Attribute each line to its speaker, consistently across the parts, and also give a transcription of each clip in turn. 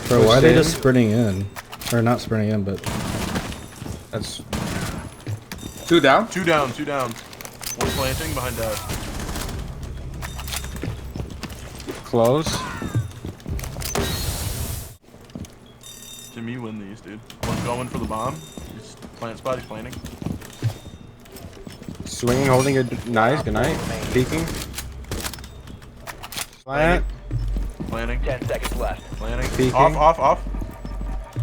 Speaker 1: Bro, why are they just sprinting in? Or not sprinting in, but...
Speaker 2: That's... Two down?
Speaker 3: Two down. One planting behind us.
Speaker 2: Close.
Speaker 3: Jimmy, you win these, dude. One's going for the bomb. He's plant spot, he's planting.
Speaker 2: Swinging, holding it. Nice, good night. Peeking. Plant.
Speaker 3: Planting.
Speaker 4: 10 seconds left.
Speaker 3: Planting.
Speaker 2: Peeking.
Speaker 3: Off.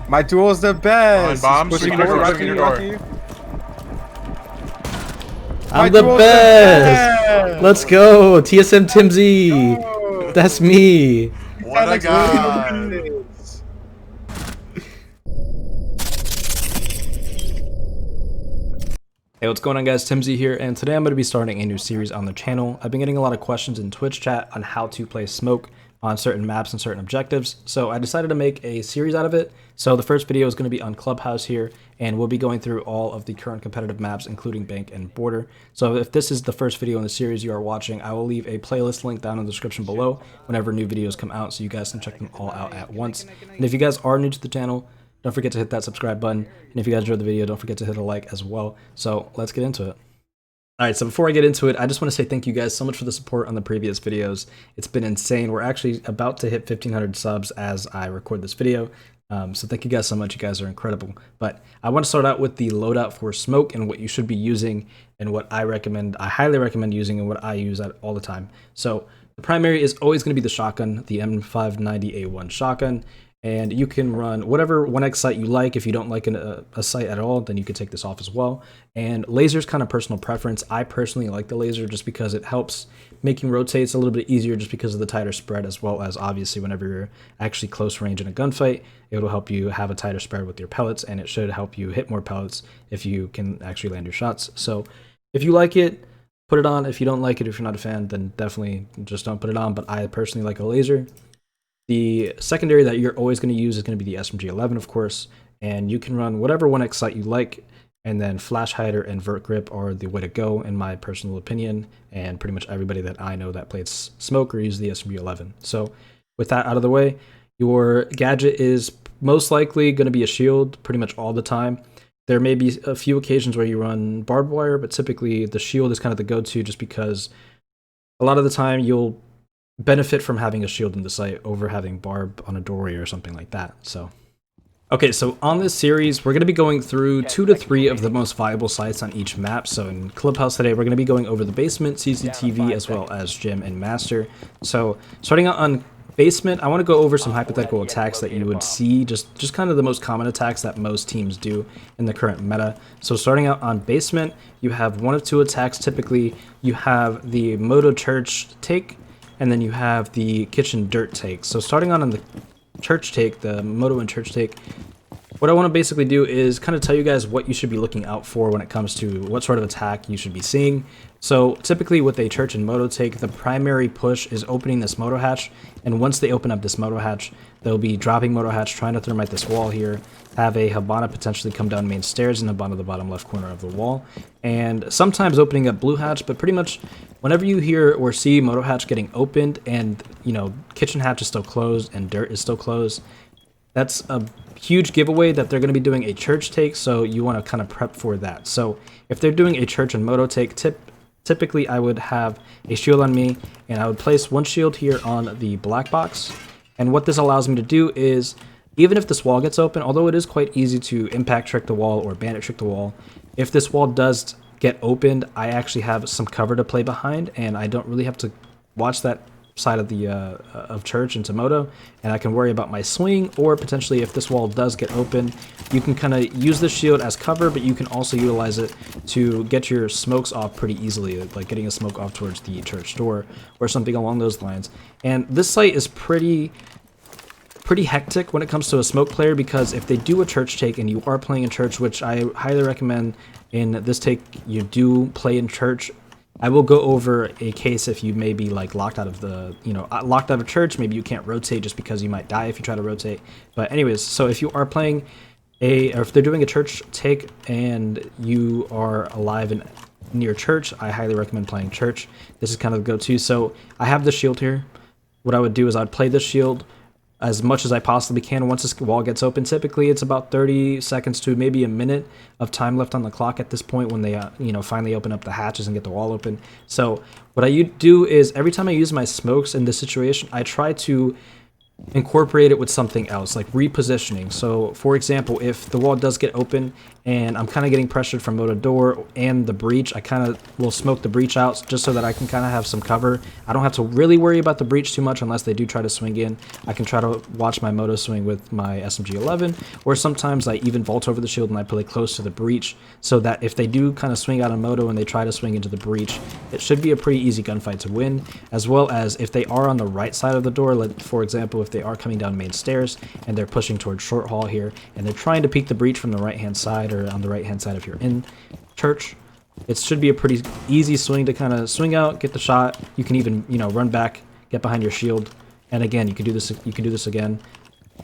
Speaker 2: My duel is the best.
Speaker 3: Behind bomb,
Speaker 2: Pushing
Speaker 3: swinging
Speaker 2: forward,
Speaker 3: your door,
Speaker 2: rocking
Speaker 3: swinging
Speaker 2: you,
Speaker 3: your
Speaker 2: rocking you.
Speaker 1: I'm the best! Let's go! TSM Timzy! That's me!
Speaker 3: What a guy!
Speaker 1: Hey, what's going on guys, Timzy here, and today I'm going to be starting a new series on the channel. I've been getting a lot of questions in Twitch chat on how to play smoke on certain maps and certain objectives, so I decided to make a series out of it. So the first video is going to be on Clubhouse here, and we'll be going through all of the current competitive maps, including Bank and Border. So if this is the first video in the series you are watching, I will leave a playlist link down in the description below whenever new videos come out, so you guys can check them all out at once. And if you guys are new to the channel, don't forget to hit that subscribe button, and if you guys enjoyed the video, don't forget to hit a like as well. So let's get into it. Alright, so before I get into it, I just want to say thank you guys so much for the support on the previous videos. It's been insane. We're actually about to hit 1,500 subs as I record this video. So thank you guys so much. You guys are incredible. But I want to start out with the loadout for smoke and what you should be using and what I highly recommend using and what I use all the time. So the primary is always going to be the shotgun, the M590A1 shotgun. And you can run whatever 1x sight you like. If you don't like a sight at all, then you could take this off as well. And laser's kind of personal preference. I personally like the laser just because it helps making rotates a little bit easier just because of the tighter spread, as well as obviously whenever you're actually close range in a gunfight, it will help you have a tighter spread with your pellets, and it should help you hit more pellets if you can actually land your shots. So if you like it, put it on. If you don't like it, if you're not a fan, then definitely just don't put it on. But I personally like a laser. The secondary that you're always going to use is going to be the SMG-11, of course, and you can run whatever 1x sight you like, and then flash hider and vert grip are the way to go, in my personal opinion, and pretty much everybody that I know that plays smoke or uses the SMG-11. So with that out of the way, your gadget is most likely going to be a shield pretty much all the time. There may be a few occasions where you run barbed wire, but typically the shield is kind of the go-to just because a lot of the time you'll benefit from having a shield in the sight over having barb on a doorway or something like that. So okay, so on this series we're going to be going through 2 to 3 of the most viable sites on each map. So in Clubhouse today we're going to be going over the basement, CCTV, as well as gym and master. So starting out on basement, I want to go over some hypothetical attacks that you would see, just kind of the most common attacks that most teams do in the current meta. So starting out on basement, you have one of two attacks. Typically you have the Moto Church take, and then you have the kitchen dirt take. So starting on the church take, the Moto and church take, what I want to basically do is kind of tell you guys what you should be looking out for when it comes to what sort of attack you should be seeing. So typically with a church and Moto take, the primary push is opening this Moto hatch, and once they open up this Moto hatch, they'll be dropping Moto hatch, trying to thermite this wall here, have a Habana potentially come down main stairs and Habana the bottom left corner of the wall, and sometimes opening up blue hatch. But pretty much whenever you hear or see Moto hatch getting opened and, you know, kitchen hatch is still closed and dirt is still closed, that's a huge giveaway that they're going to be doing a church take, so you want to kind of prep for that. So if they're doing a church and Moto take, typically I would have a shield on me, and I would place one shield here on the black box. And what this allows me to do is, even if this wall gets open, although it is quite easy to impact trick the wall or bandit trick the wall, if this wall does get opened, I actually have some cover to play behind, and I don't really have to watch that side of the of church into Moto, and I can worry about my swing. Or potentially if this wall does get open, you can kind of use the shield as cover, but you can also utilize it to get your smokes off pretty easily, like getting a smoke off towards the church door or something along those lines. And this site is pretty hectic when it comes to a smoke player, because if they do a church take and you are playing in church, which I highly recommend in this take you do play in church, I will go over a case if you may be like locked out of the, locked out of church. Maybe you can't rotate just because you might die if you try to rotate. But anyways, so if you are playing or if they're doing a church take and you are alive and near church, I highly recommend playing church. This is kind of the go-to. So I have the shield here. What I would do is I'd play this shield, as much as I possibly can once this wall gets open. Typically, it's about 30 seconds to maybe a minute of time left on the clock at this point when they, finally open up the hatches and get the wall open. So what I do is every time I use my smokes in this situation, I try to incorporate it with something else, like repositioning. So for example, if the wall does get open and I'm kind of getting pressured from motor door and the breach, I kind of will smoke the breach out just so that I can kind of have some cover. I don't have to really worry about the breach too much unless they do try to swing in. I can try to watch my moto swing with my SMG-11, or sometimes I even vault over the shield and I play close to the breach so that if they do kind of swing out a moto and they try to swing into the breach, it should be a pretty easy gunfight to win. As well as if they are on the right side of the door, like for example, if they are coming down main stairs and they're pushing towards short hall here and they're trying to peek the breach from the right hand side, or on the right hand side if you're in church, it should be a pretty easy swing to kind of swing out, get the shot. You can even run back, get behind your shield, and again you can do this again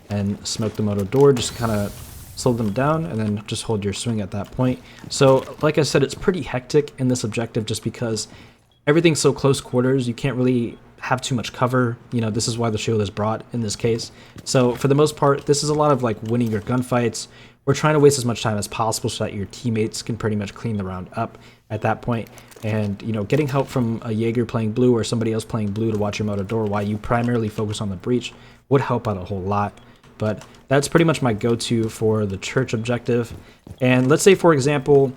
Speaker 1: and smoke the moto door, just kind of slow them down and then just hold your swing at that point. So like I said, it's pretty hectic in this objective just because everything's so close quarters. You can't really have too much cover. This is why the shield is brought in this case. So for the most part, this is a lot of like winning your gunfights. We're trying to waste as much time as possible so that your teammates can pretty much clean the round up at that point. And getting help from a Jaeger playing blue or somebody else playing blue to watch your motor door while you primarily focus on the breach would help out a whole lot. But that's pretty much my go-to for the church objective. And let's say, for example,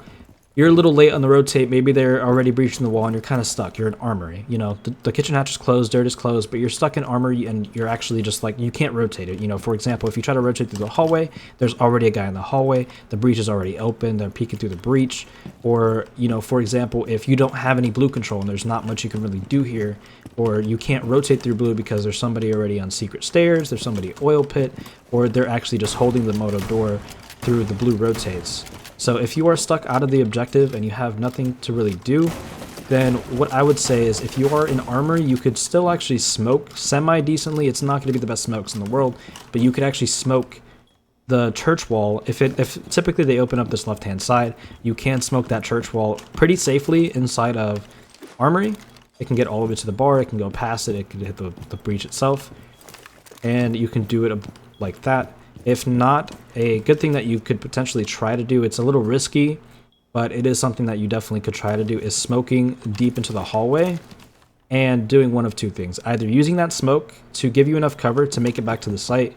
Speaker 1: you're a little late on the rotate. Maybe they're already breaching the wall and you're kind of stuck. You're in armory. The kitchen hatch is closed, dirt is closed, but you're stuck in armory and you're actually just like, you can't rotate it. For example, if you try to rotate through the hallway, there's already a guy in the hallway. The breach is already open. They're peeking through the breach. Or, for example, if you don't have any blue control and there's not much you can really do here, or you can't rotate through blue because there's somebody already on secret stairs, there's somebody oil pit, or they're actually just holding the moto door through the blue rotates. So if you are stuck out of the objective and you have nothing to really do, then what I would say is if you are in armor, you could still actually smoke semi-decently. It's not going to be the best smokes in the world, but you could actually smoke the church wall. If typically they open up this left-hand side, you can smoke that church wall pretty safely inside of armory. It can get all the way to the bar, it can go past it can hit the breach itself, and you can do it like that. If not, a good thing that you could potentially try to do, it's a little risky, but it is something that you definitely could try to do, is smoking deep into the hallway and doing one of two things. Either using that smoke to give you enough cover to make it back to the site,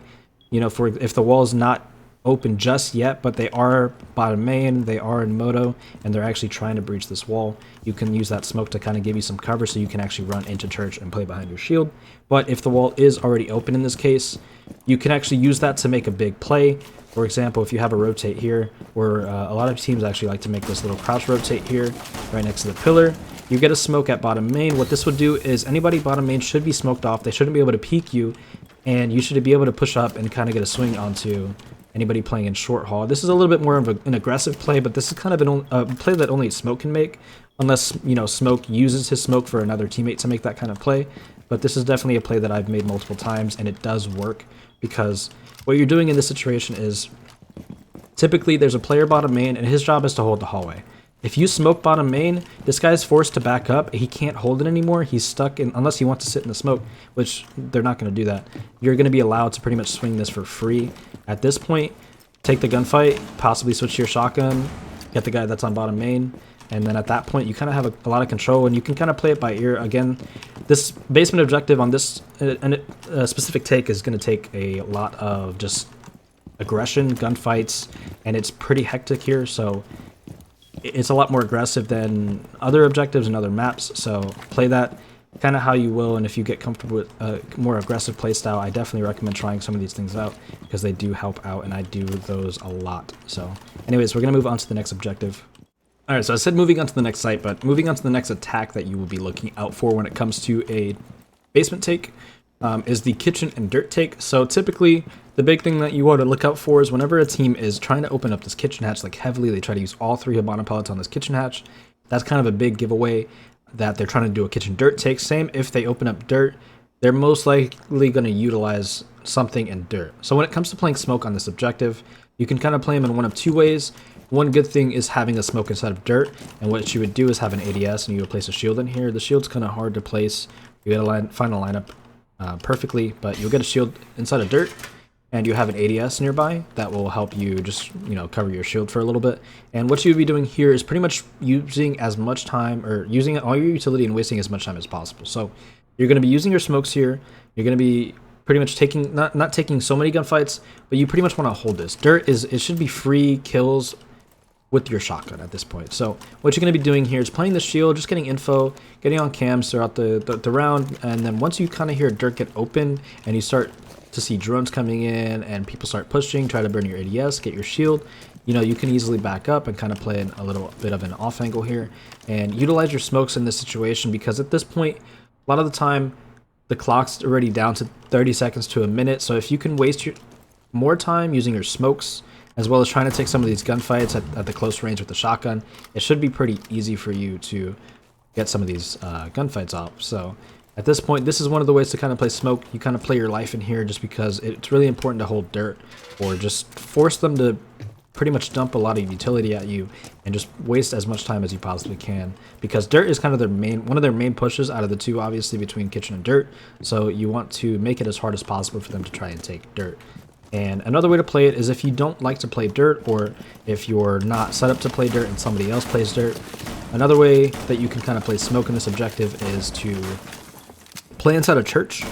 Speaker 1: for if the wall is not open just yet, but they are bottom main, they are in moto, and they're actually trying to breach this wall, you can use that smoke to kind of give you some cover so you can actually run into church and play behind your shield. But if the wall is already open in this case, you can actually use that to make a big play. For example, if you have a rotate here, or a lot of teams actually like to make this little crouch rotate here, right next to the pillar, you get a smoke at bottom main. What this would do is anybody bottom main should be smoked off. They shouldn't be able to peek you, and you should be able to push up and kind of get a swing onto anybody playing in short hall. This is a little bit more of an aggressive play, but this is kind of a play that only Smoke can make, unless Smoke uses his smoke for another teammate to make that kind of play. But this is definitely a play that I've made multiple times, and it does work, because what you're doing in this situation is typically there's a player bottom main and his job is to hold the hallway. If you smoke bottom main, this guy's forced to back up. He can't hold it anymore. He's stuck in, unless he wants to sit in the smoke, which they're not going to do that. You're going to be allowed to pretty much swing this for free. At this point, take the gunfight, possibly switch to your shotgun, get the guy that's on bottom main, and then at that point you kind of have a lot of control and you can kind of play it by ear. Again, this basement objective on this specific take is going to take a lot of just aggression, gunfights, and it's pretty hectic here, so it's a lot more aggressive than other objectives and other maps. So play that kind of how you will, and if you get comfortable with a more aggressive playstyle, I definitely recommend trying some of these things out because they do help out, and I do those a lot. So anyways, we're going to move on to the next objective. Alright, so I said moving on to the next site, but moving on to the next attack that you will be looking out for when it comes to a basement take is the kitchen and dirt take. So typically, the big thing that you want to look out for is whenever a team is trying to open up this kitchen hatch like heavily, they try to use all three Habana pellets on this kitchen hatch. That's kind of a big giveaway that they're trying to do a kitchen dirt take. Same if they open up dirt, they're most likely going to utilize something in dirt. So when it comes to playing smoke on this objective, you can kind of play them in one of two ways. One good thing is having a smoke inside of dirt, and what you would do is have an ADS and you would place a shield in here. The shield's kind of hard to place. You gotta find a lineup perfectly, but you'll get a shield inside of dirt, and you have an ADS nearby that will help you just, cover your shield for a little bit. And what you'll be doing here is pretty much using as much time, or using all your utility and wasting as much time as possible. So you're going to be using your smokes here. You're going to be pretty much taking, not taking so many gunfights, but you pretty much want to hold this. Dirt it should be free kills with your shotgun at this point. So what you're going to be doing here is playing the shield, just getting info, getting on cams throughout the round, and then once you kind of hear dirt get open and you start to see drones coming in and people start pushing, try to burn your ADS, get your shield, you can easily back up and kind of play a little bit of an off angle here and utilize your smokes in this situation, because at this point, a lot of the time, the clock's already down to 30 seconds to a minute. So if you can waste more time using your smokes, as well as trying to take some of these gunfights at the close range with the shotgun, it should be pretty easy for you to get some of these gunfights off. So at this point, this is one of the ways to kind of play smoke. You kind of play your life in here just because it's really important to hold dirt, or just force them to pretty much dump a lot of utility at you and just waste as much time as you possibly can, because dirt is kind of one of their main pushes out of the two, obviously, between kitchen and dirt. So you want to make it as hard as possible for them to try and take dirt. And another way to play it is if you don't like to play dirt, or if you're not set up to play dirt and somebody else plays dirt, another way that you can kind of play smoke in this objective is to play inside a church.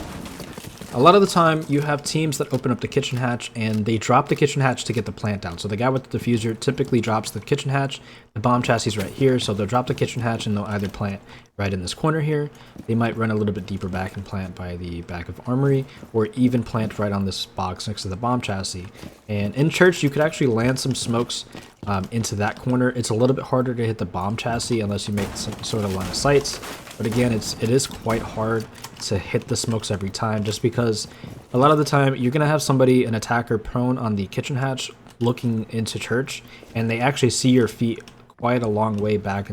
Speaker 1: A lot of the time, you have teams that open up the kitchen hatch and they drop the kitchen hatch to get the plant down. So the guy with the diffuser typically drops the kitchen hatch. The bomb chassis is right here, so they'll drop the kitchen hatch and they'll either plant right in this corner here. They might run a little bit deeper back and plant by the back of armory, or even plant right on this box next to the bomb chassis. And in church, you could actually land some smokes into that corner. It's a little bit harder to hit the bomb chassis unless you make some sort of line of sights. But again, it is quite hard to hit the smokes every time, just because a lot of the time you're going to have an attacker prone on the kitchen hatch looking into church, and they actually see your feet quite a long way back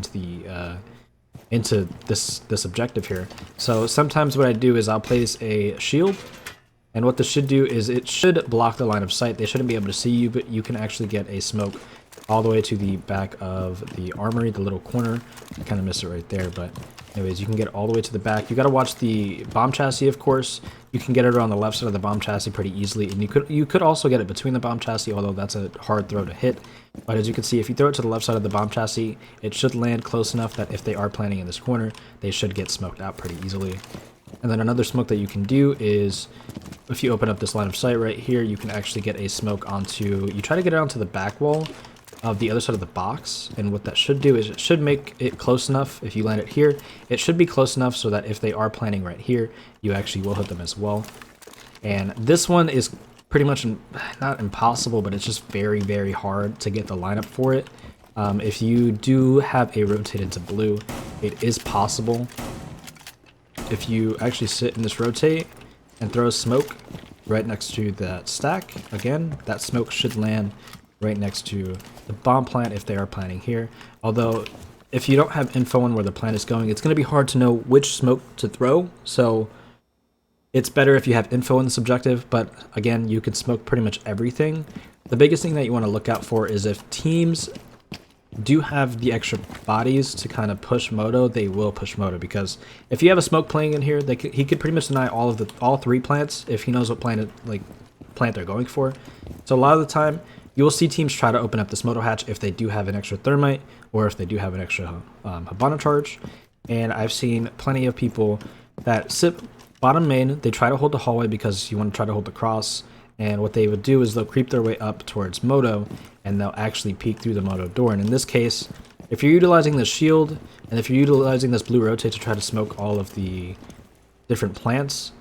Speaker 1: into this objective here. So sometimes what I do is I'll place a shield, and what this should do is it should block the line of sight. They shouldn't be able to see you, but you can actually get a smoke all the way to the back of the armory, the little corner. I kind of missed it right there, but anyways, you can get all the way to the back. You got to watch the bomb chassis, of course. You can get it on the left side of the bomb chassis pretty easily, and you could also get it between the bomb chassis, although that's a hard throw to hit. But as you can see, if you throw it to the left side of the bomb chassis, it should land close enough that if they are planning in this corner, they should get smoked out pretty easily. And then another smoke that you can do is, if you open up this line of sight right here, you can actually get a smoke onto, you try to get it onto the back wall of the other side of the box, and what that should do is it should make it close enough. If you land it here, it should be close enough so that if they are planning right here, you actually will hit them as well. And this one is pretty much not impossible, but it's just very, very hard to get the lineup for it. If you do have a rotate into blue, it is possible. If you actually sit in this rotate and throw a smoke right next to that stack, again, that smoke should land right next to the bomb plant if they are planning here. Although, if you don't have info on where the plant is going, it's going to be hard to know which smoke to throw. So it's better if you have info in this objective, but again, you can smoke pretty much everything. The biggest thing that you want to look out for is if teams do have the extra bodies to kind of push Moto, they will push Moto, because if you have a smoke playing in here, he could pretty much deny all three plants if he knows what plant they're going for. So a lot of the time, you will see teams try to open up this Moto hatch if they do have an extra thermite, or if they do have an extra Habana charge. And I've seen plenty of people that sit bottom main, they try to hold the hallway because you want to try to hold the cross, and what they would do is they'll creep their way up towards Moto, and they'll actually peek through the Moto door. And in this case, if you're utilizing the shield, and if you're utilizing this blue rotate to try to smoke all of the different plants,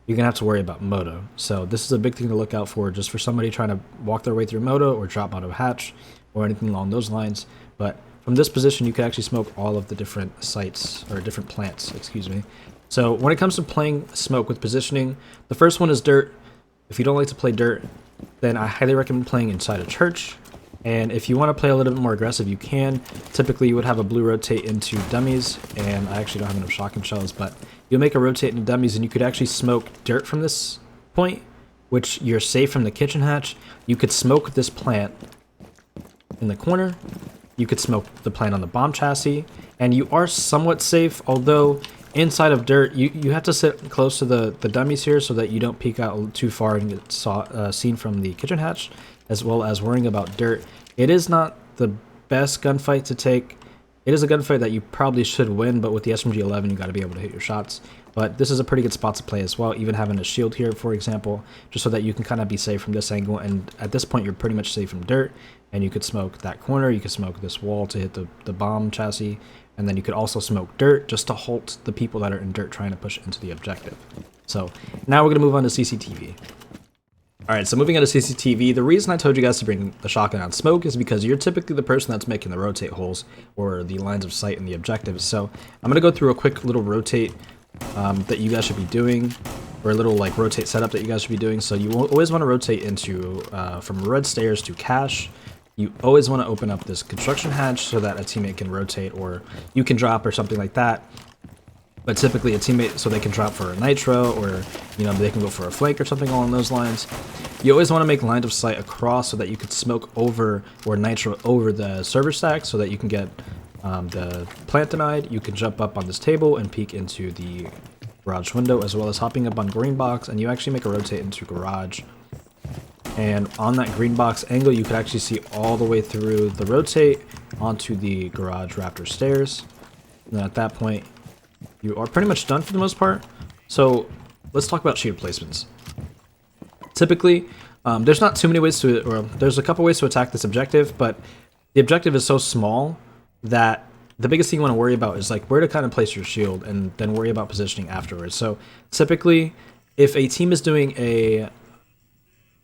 Speaker 1: you're going to have to worry about Moto. So this is a big thing to look out for, just for somebody trying to walk their way through Moto or drop Moto hatch or anything along those lines. But from this position, you can actually smoke all of the different sites, or different plants, excuse me. So when it comes to playing smoke with positioning, the first one is dirt. If you don't like to play dirt, then I highly recommend playing inside a church. And if you want to play a little bit more aggressive, you can. Typically, you would have a blue rotate into dummies, and I actually don't have enough shotgun shells, but you'll make a rotate into dummies, and you could actually smoke dirt from this point, which you're safe from the kitchen hatch. You could smoke this plant in the corner. You could smoke the plant on the bomb chassis, and you are somewhat safe, although inside of dirt, you have to sit close to the dummies here so that you don't peek out too far and get seen from the kitchen hatch, as well as worrying about dirt. It is not the best gunfight to take. It is a gunfight that you probably should win, but with the SMG-11 you got to be able to hit your shots. But this is a pretty good spot to play as well, even having a shield here, for example, just so that you can kind of be safe from this angle. And at this point, you're pretty much safe from dirt, and you could smoke that corner, you could smoke this wall to hit the bomb chassis, and then you could also smoke dirt just to halt the people that are in dirt trying to push into the objective. So now we're going to move on to CCTV. Alright, so moving on to CCTV, the reason I told you guys to bring the shotgun on smoke is because you're typically the person that's making the rotate holes or the lines of sight in the objectives. So I'm going to go through a quick little rotate that you guys should be doing, or a little like rotate setup that you guys should be doing. So you always want to rotate into from red stairs to cache. You always want to open up this construction hatch so that a teammate can rotate, or you can drop or something like that. But typically a teammate, so they can drop for a nitro, or they can go for a flank or something along those lines. You always want to make lines of sight across so that you could smoke over or nitro over the server stack so that you can get the plant denied. You can jump up on this table and peek into the garage window, as well as hopping up on green box, and you actually make a rotate into garage. And on that green box angle, you could actually see all the way through the rotate onto the garage raptor stairs. And then at that point, you are pretty much done for the most part. So let's talk about shield placements. Typically, there's not too many ways to, or there's a couple ways to attack this objective, but the objective is so small that the biggest thing you want to worry about is like where to kind of place your shield, and then worry about positioning afterwards. So typically, if a team is doing a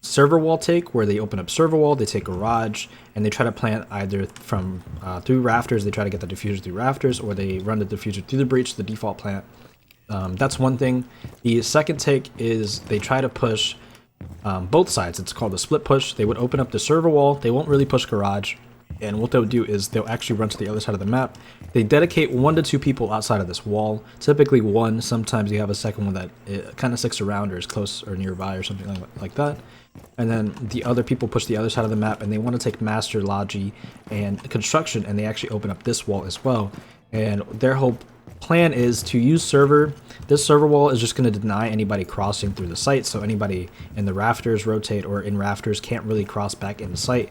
Speaker 1: server wall take where they open up server wall, they take garage, and they try to plant either from through rafters, they try to get the diffuser through rafters, or they run the diffuser through the breach, the default plant. That's one thing. The second take is they try to push both sides. It's called a split push. They would open up the server wall, they won't really push garage, and what they'll do is they'll actually run to the other side of the map. They dedicate 1 to 2 people outside of this wall, typically one. Sometimes you have a second one that kind of sticks around or is close or nearby or something like that. And then the other people push the other side of the map, and they want to take master, logi, and construction, and they actually open up this wall as well. And their whole plan is to use server. This server wall is just going to deny anybody crossing through the site, so anybody in the rafters rotate, or in rafters can't really cross back into site,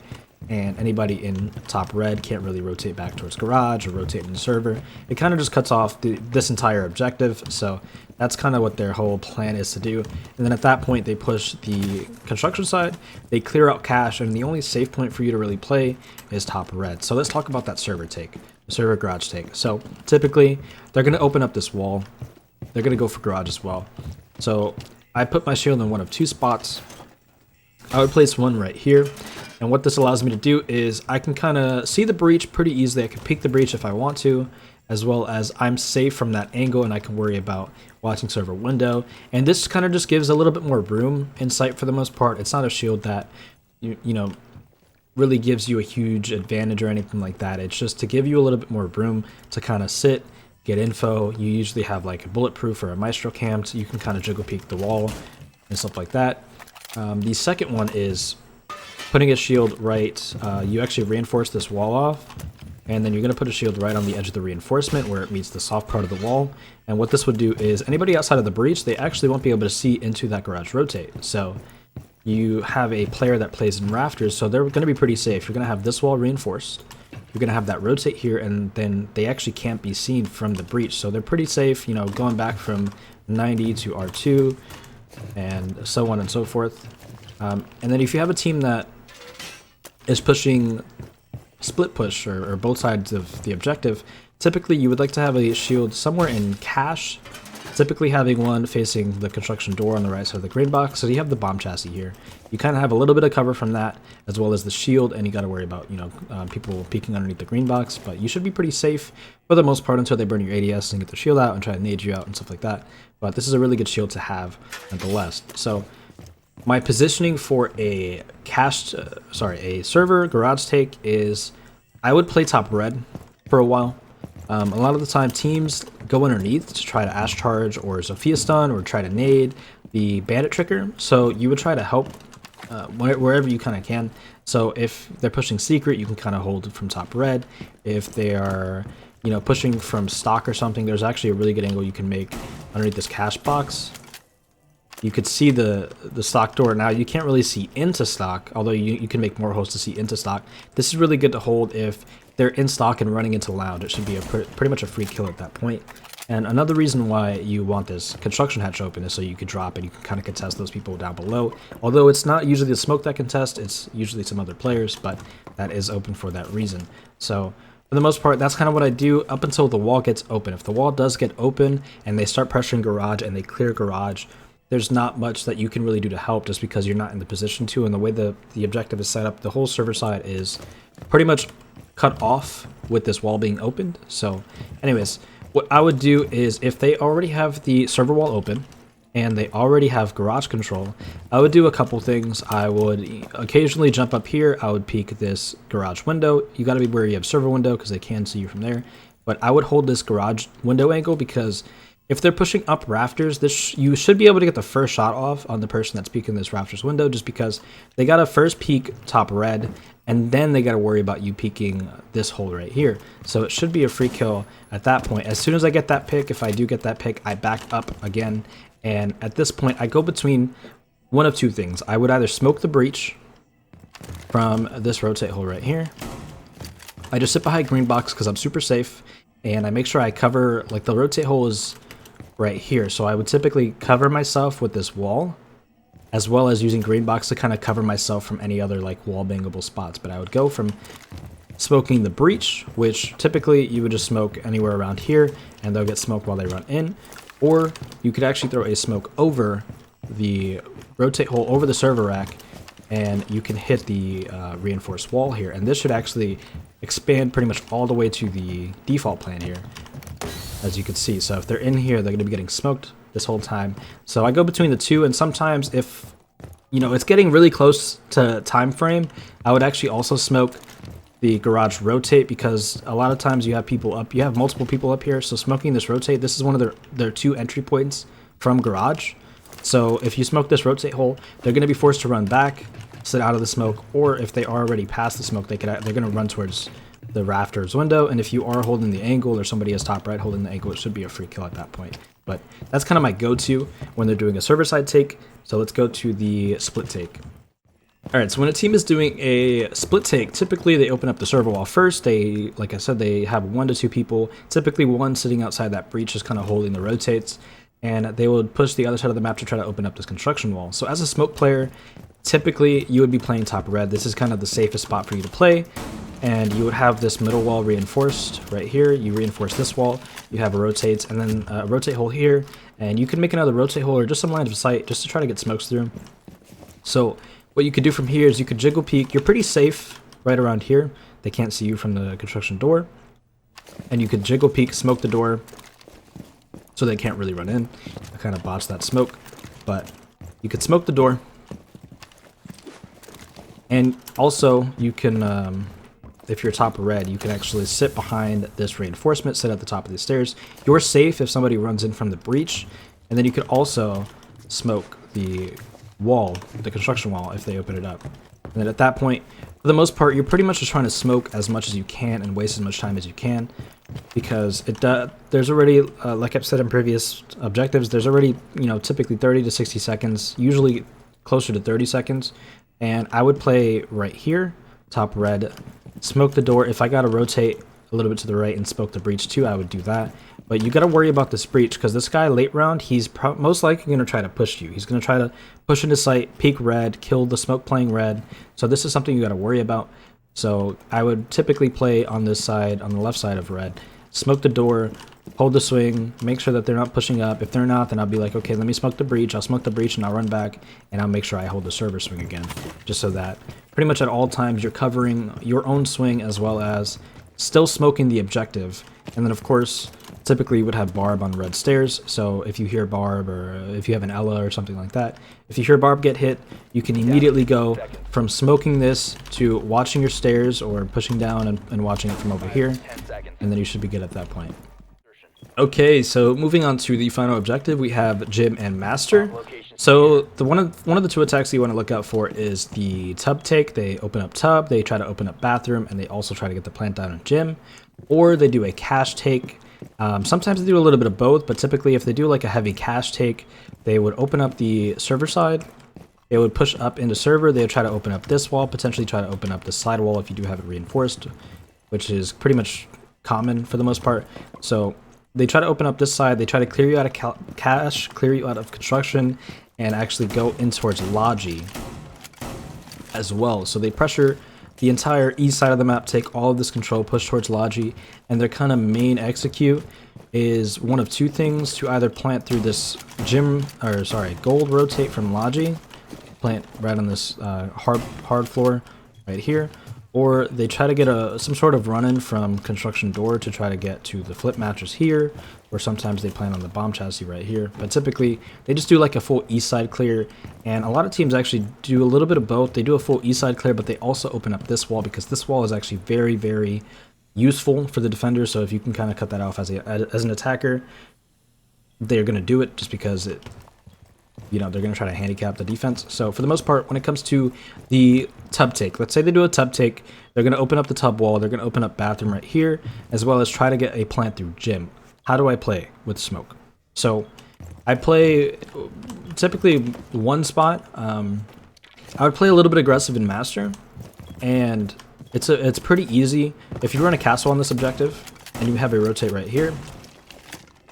Speaker 1: and anybody in top red can't really rotate back towards garage or rotate in the server. It kind of just cuts off this entire objective, so that's kind of what their whole plan is to do. And then at that point, they push the construction side, they clear out cache, and the only safe point for you to really play is top red. So let's talk about that server take, the server garage take. So typically, they're going to open up this wall. They're going to go for garage as well. So I put my shield in one of 2 spots. I would place one right here. And what this allows me to do is I can kind of see the breach pretty easily. I can peek the breach if I want to, as well as I'm safe from that angle, and I can worry about watching server window. And this kind of just gives a little bit more room in sight for the most part. It's not a shield that, you know, really gives you a huge advantage or anything like that. It's just to give you a little bit more room to kind of sit, get info. You usually have like a bulletproof or a maestro cam, so you can kind of jiggle peek the wall and stuff like that. The second one is putting a shield right. You actually reinforce this wall off, and then you're going to put a shield right on the edge of the reinforcement where it meets the soft part of the wall. And what this would do is anybody outside of the breach, they actually won't be able to see into that garage rotate. So you have a player that plays in rafters, so they're going to be pretty safe. You're going to have this wall reinforced. You're going to have that rotate here, and then they actually can't be seen from the breach. So they're pretty safe, you know, going back from 90 to R2 and so on and so forth. And then if you have a team that is pushing split push or both sides of the objective, typically you would like to have a shield somewhere in cache, typically having one facing the construction door on the right side of the green box. So you have the bomb chassis here. You kind of have a little bit of cover from that, as well as the shield, and you got to worry about, you know, people peeking underneath the green box. But you should be pretty safe for the most part until they burn your ADS and get the shield out and try to nade you out and stuff like that. But this is a really good shield to have nonetheless. So my positioning for a a server garage take is I would play top red for a while. A lot of the time teams go underneath to try to ash charge or Sophia stun or try to nade the bandit trigger. So you would try to help wherever you kind of can. So if they're pushing secret, you can kind of hold it from top red. If they are, you know, pushing from stock or something, there's actually a really good angle you can make underneath this cash box. You could see the stock door. Now you can't really see into stock, although you can make more holes to see into stock. This is really good to hold if they're in stock and running into lounge. It should be a pretty much a free kill at that point. And another reason why you want this construction hatch open is so you could drop and you can kind of contest those people down below. Although it's not usually the smoke that contest, it's usually some other players, but that is open for that reason. So for the most part, that's kind of what I do up until the wall gets open. If the wall does get open and they start pressuring garage and they clear garage, there's not much that you can really do to help just because you're not in the position to. And the way the objective is set up, the whole server side is pretty much cut off with this wall being opened. So anyways, what I would do is if they already have the server wall open and they already have garage control, I would do a couple things. I would occasionally jump up here. I would peek this garage window. You got to be where you have server window because they can see you from there. But I would hold this garage window angle because if they're pushing up rafters, you should be able to get the first shot off on the person that's peeking this rafters window, just because they got to first peek top red, and then they got to worry about you peeking this hole right here. So it should be a free kill at that point. As soon as I get that pick, if I do get that pick, I back up again. And at this point, I go between one of two things. I would either smoke the breach from this rotate hole right here. I just sit behind green box because I'm super safe, and I make sure I cover, like the rotate hole is right here. So I would typically cover myself with this wall, as well as using green box to kind of cover myself from any other like wall bangable spots. But I would go from smoking the breach, which typically you would just smoke anywhere around here and they'll get smoked while they run in, or you could actually throw a smoke over the rotate hole, over the server rack, and you can hit the reinforced wall here, and this should actually expand pretty much all the way to the default plan here, as you can see. So if they're in here, they're going to be getting smoked this whole time. So I go between the two, and sometimes if, you know, it's getting really close to time frame, I would actually also smoke the garage rotate, because a lot of times you have people up, you have multiple people up here, so smoking this rotate, this is one of their two entry points from garage. So if you smoke this rotate hole, they're going to be forced to run back, sit out of the smoke, or if they are already past the smoke, they're going to run towards the rafters window. And if you are holding the angle, or somebody is top right holding the angle, it should be a free kill at that point. But that's kind of my go-to when they're doing a server side take. So let's go to the split take. Alright, so when a team is doing a split take, typically they open up the server wall first. They, like I said, they have 1 to 2 people, typically one sitting outside that breach, just kind of holding the rotates, and they would push the other side of the map to try to open up this construction wall. So as a smoke player, typically you would be playing top red. This is kind of the safest spot for you to play, and you would have this middle wall reinforced right here. You reinforce this wall, you have a rotates, and then a rotate hole here, and you can make another rotate hole or just some lines of sight just to try to get smokes through. So what you could do from here is you could jiggle peek. You're pretty safe right around here. They can't see you from the construction door. And you could jiggle peek, smoke the door, so they can't really run in. I kind of botched that smoke, but you could smoke the door. And also you can, if you're top red, you can actually sit behind this reinforcement, sit at the top of the stairs. You're safe if somebody runs in from the breach. And then you could also smoke the wall, the construction wall, if they open it up. And then at that point, for the most part, you're pretty much just trying to smoke as much as you can and waste as much time as you can, because there's already, like I've said in previous objectives, there's already, you know, typically 30 to 60 seconds, usually closer to 30 seconds. And I would play right here, top red, smoke the door. If I got to rotate a little bit to the right and smoke the breach too, I would do that. But you got to worry about this breach, because this guy late round, he's most likely going to try to push you. He's going to try to push into sight, peek red, kill the smoke playing red. So this is something you got to worry about. So I would typically play on this side, on the left side of red, smoke the door, hold the swing, make sure that they're not pushing up. If they're not, then I'll be like, okay, let me smoke the breach. I'll smoke the breach and I'll run back, and I'll make sure I hold the server swing again, just so that pretty much at all times you're covering your own swing as well as still smoking the objective. And then of course, typically you would have barb on red stairs, so if you hear barb, or if you have an Ella or something like that, if you hear barb get hit, you can immediately go from smoking this to watching your stairs or pushing down and watching it from over here, and then you should be good at that point. Okay, so moving on to the final objective, we have Gym and Master. So one of the two attacks you want to look out for is the tub take. They open up tub, they try to open up bathroom, and they also try to get the plant down in gym. Or they do a cache take. Sometimes they do a little bit of both, but typically if they do like a heavy cache take, they would open up the server side. They would push up into server. They would try to open up this wall, potentially try to open up the side wall if you do have it reinforced, which is pretty much common for the most part. So they try to open up this side. They try to clear you out of cache, clear you out of construction, and actually go in towards Logi as well. So they pressure the entire east side of the map, take all of this control, push towards Logi, and their kind of main execute is one of two things: to either plant through this gold rotate from Logi, plant right on this hard floor right here, or they try to get some sort of run-in from construction door to try to get to the flip mattress here, or sometimes they plant on the bomb chassis right here. But typically they just do like a full east side clear, and a lot of teams actually do a little bit of both. They do a full east side clear, but they also open up this wall because this wall is actually very, very useful for the defender. So if you can kind of cut that off as an attacker, they're going to do it just because they're going to try to handicap the defense. So for the most part, when it comes to the tub take, let's say they do a tub take, they're going to open up the tub wall, they're going to open up bathroom right here, as well as try to get a plant through gym. How do I play with smoke? So I play typically one spot. I would play a little bit aggressive in master, and it's pretty easy. If you run a castle on this objective and you have a rotate right here,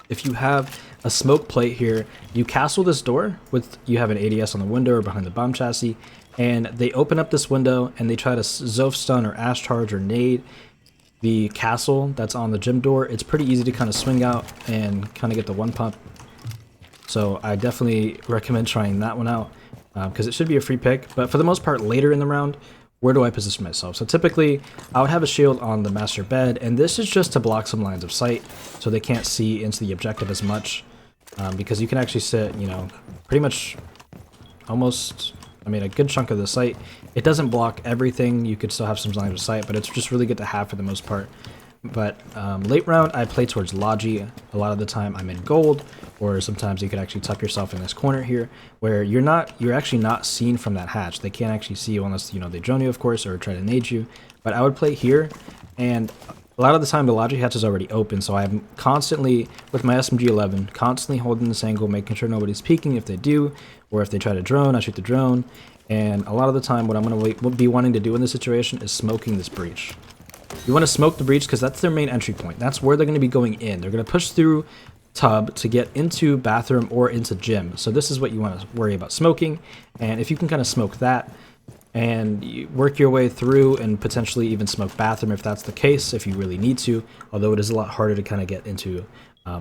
Speaker 1: if you have a smoke plate here, you castle this door you have an ADS on the window or behind the bomb chassis, and they open up this window and they try to Zof stun or ash charge or nade the castle that's on the gym door. It's pretty easy to kind of swing out and kind of get the one pump. So I definitely recommend trying that one out because it should be a free pick. But for the most part, later in the round, where do I position myself? So typically I would have a shield on the master bed, and this is just to block some lines of sight so they can't see into the objective as much, because you can actually sit, pretty much almost, a good chunk of the site. It doesn't block everything. You could still have some lines of sight, but it's just really good to have for the most part. But late round, I play towards Logi. A lot of the time I'm in gold, or sometimes you could actually tuck yourself in this corner here, where you're actually not seen from that hatch. They can't actually see you unless, they drone you, of course, or try to nade you. But I would play here, and a lot of the time the Logi hatch is already open, so I'm constantly, with my SMG-11, constantly holding this angle, making sure nobody's peeking. If they do, or if they try to drone, I shoot the drone. And a lot of the time what I'm going to be wanting to do in this situation is smoking this breach. You want to smoke the breach because that's their main entry point. That's where they're going to be going in. They're going to push through tub to get into bathroom or into gym. So this is what you want to worry about smoking. And if you can kind of smoke that and you work your way through and potentially even smoke bathroom if that's the case, if you really need to, although it is a lot harder to kind of get into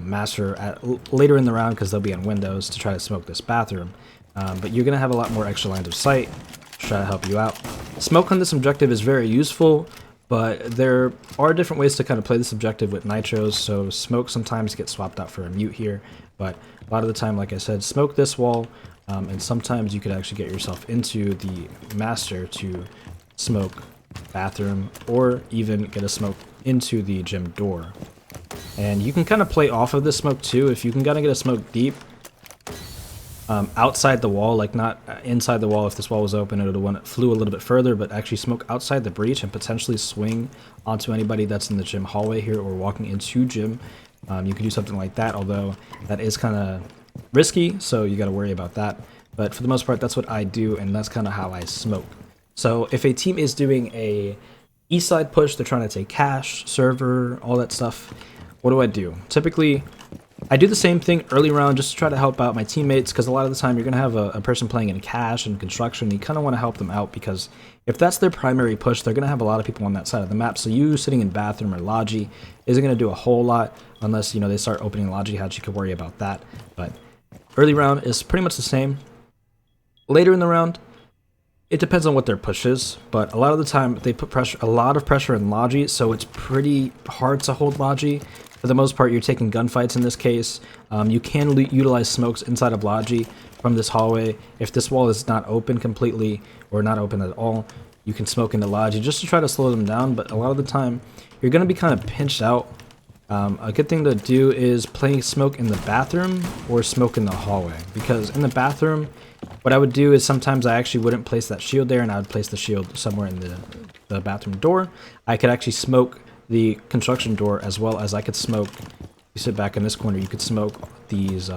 Speaker 1: master later in the round because they'll be on windows to try to smoke this bathroom. But you're going to have a lot more extra lines of sight to try to help you out. Smoke on this objective is very useful, but there are different ways to kind of play this objective with nitros, so smoke sometimes gets swapped out for a mute here, but a lot of the time, like I said, smoke this wall, and sometimes you could actually get yourself into the master to smoke bathroom, or even get a smoke into the gym door. And you can kind of play off of this smoke too. If you can kind of get a smoke deep, outside the wall, like not inside the wall. If this wall was open, it would have one that flew a little bit further, but actually smoke outside the breach and potentially swing onto anybody that's in the gym hallway here or walking into gym. You could do something like that, although that is kind of risky, so you got to worry about that. But for the most part, that's what I do, and that's kind of how I smoke. So if a team is doing a east side push, they're trying to take cache, server, all that stuff, what do? Typically, I do the same thing early round just to try to help out my teammates, because a lot of the time you're going to have a person playing in cache and construction, and you kind of want to help them out, because if that's their primary push, they're going to have a lot of people on that side of the map. So you sitting in bathroom or Logi isn't going to do a whole lot unless, they start opening Logi hatch. You could worry about that. But early round is pretty much the same. Later in the round, it depends on what their push is, but a lot of the time they put a lot of pressure in Logi, so it's pretty hard to hold Logi. For the most part, you're taking gunfights in this case. You can utilize smokes inside of Logi from this hallway. If this wall is not open completely or not open at all, you can smoke into Logi just to try to slow them down. But a lot of the time, you're going to be kind of pinched out A good thing to do is play smoke in the bathroom or smoke in the hallway, because in the bathroom, what I would do is sometimes I actually wouldn't place that shield there, and I would place the shield somewhere in the bathroom door. I could actually smoke the construction door, as well as I could smoke. You sit back in this corner, you could smoke these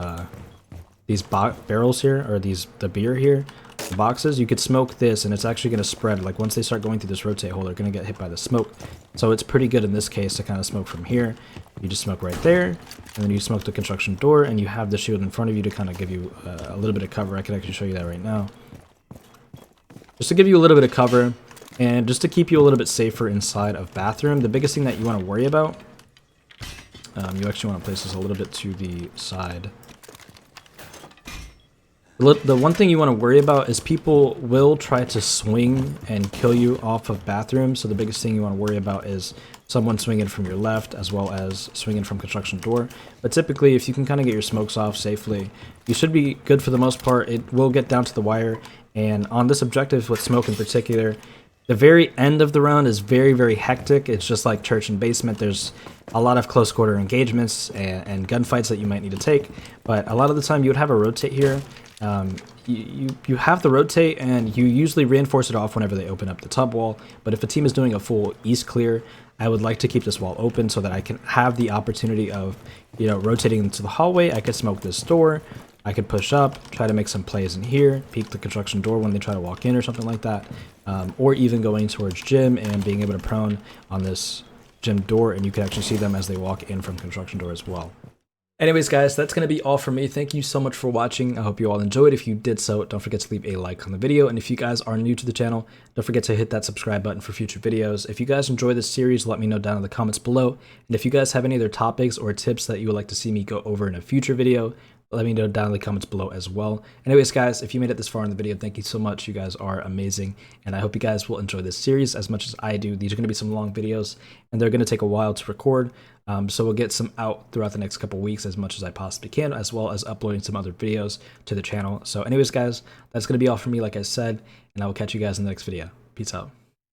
Speaker 1: barrels here, or the beer here, the boxes. You could smoke this, and it's actually going to spread. Like once they start going through this rotate hole, they're going to get hit by the smoke. So it's pretty good in this case to kind of smoke from here. You just smoke right there, and then you smoke the construction door, and you have the shield in front of you to kind of give you a little bit of cover. I can actually show you that right now. Just to give you a little bit of cover, and just to keep you a little bit safer inside of bathroom. The biggest thing that you want to worry about, you actually want to place this a little bit to the side. The one thing you want to worry about is people will try to swing and kill you off of bathroom. So the biggest thing you want to worry about is someone swinging from your left, as well as swinging from construction door. But typically, if you can kind of get your smokes off safely, you should be good for the most part. It will get down to the wire. And on this objective with smoke in particular, the very end of the round is very, very hectic. It's just like church and basement. There's a lot of close quarter engagements and gunfights that you might need to take. But a lot of the time you would have a rotate here. You have the rotate, and you usually reinforce it off whenever they open up the tub wall. But if a team is doing a full east clear, I would like to keep this wall open so that I can have the opportunity of, rotating into the hallway. I could smoke this door. I could push up, try to make some plays in here, peek the construction door when they try to walk in or something like that. Or even going towards gym and being able to prone on this gym door, and you can actually see them as they walk in from construction door as well. Anyways, guys, that's going to be all for me. Thank you so much for watching. I hope you all enjoyed. If you did so, don't forget to leave a like on the video. And if you guys are new to the channel, don't forget to hit that subscribe button for future videos. If you guys enjoy this series, let me know down in the comments below. And if you guys have any other topics or tips that you would like to see me go over in a future video, let me know down in the comments below as well. Anyways, guys, if you made it this far in the video, thank you so much. You guys are amazing. And I hope you guys will enjoy this series as much as I do. These are going to be some long videos, and they're going to take a while to record. So we'll get some out throughout the next couple weeks as much as I possibly can, as well as uploading some other videos to the channel. So anyways, guys, that's going to be all for me, like I said, and I will catch you guys in the next video. Peace out.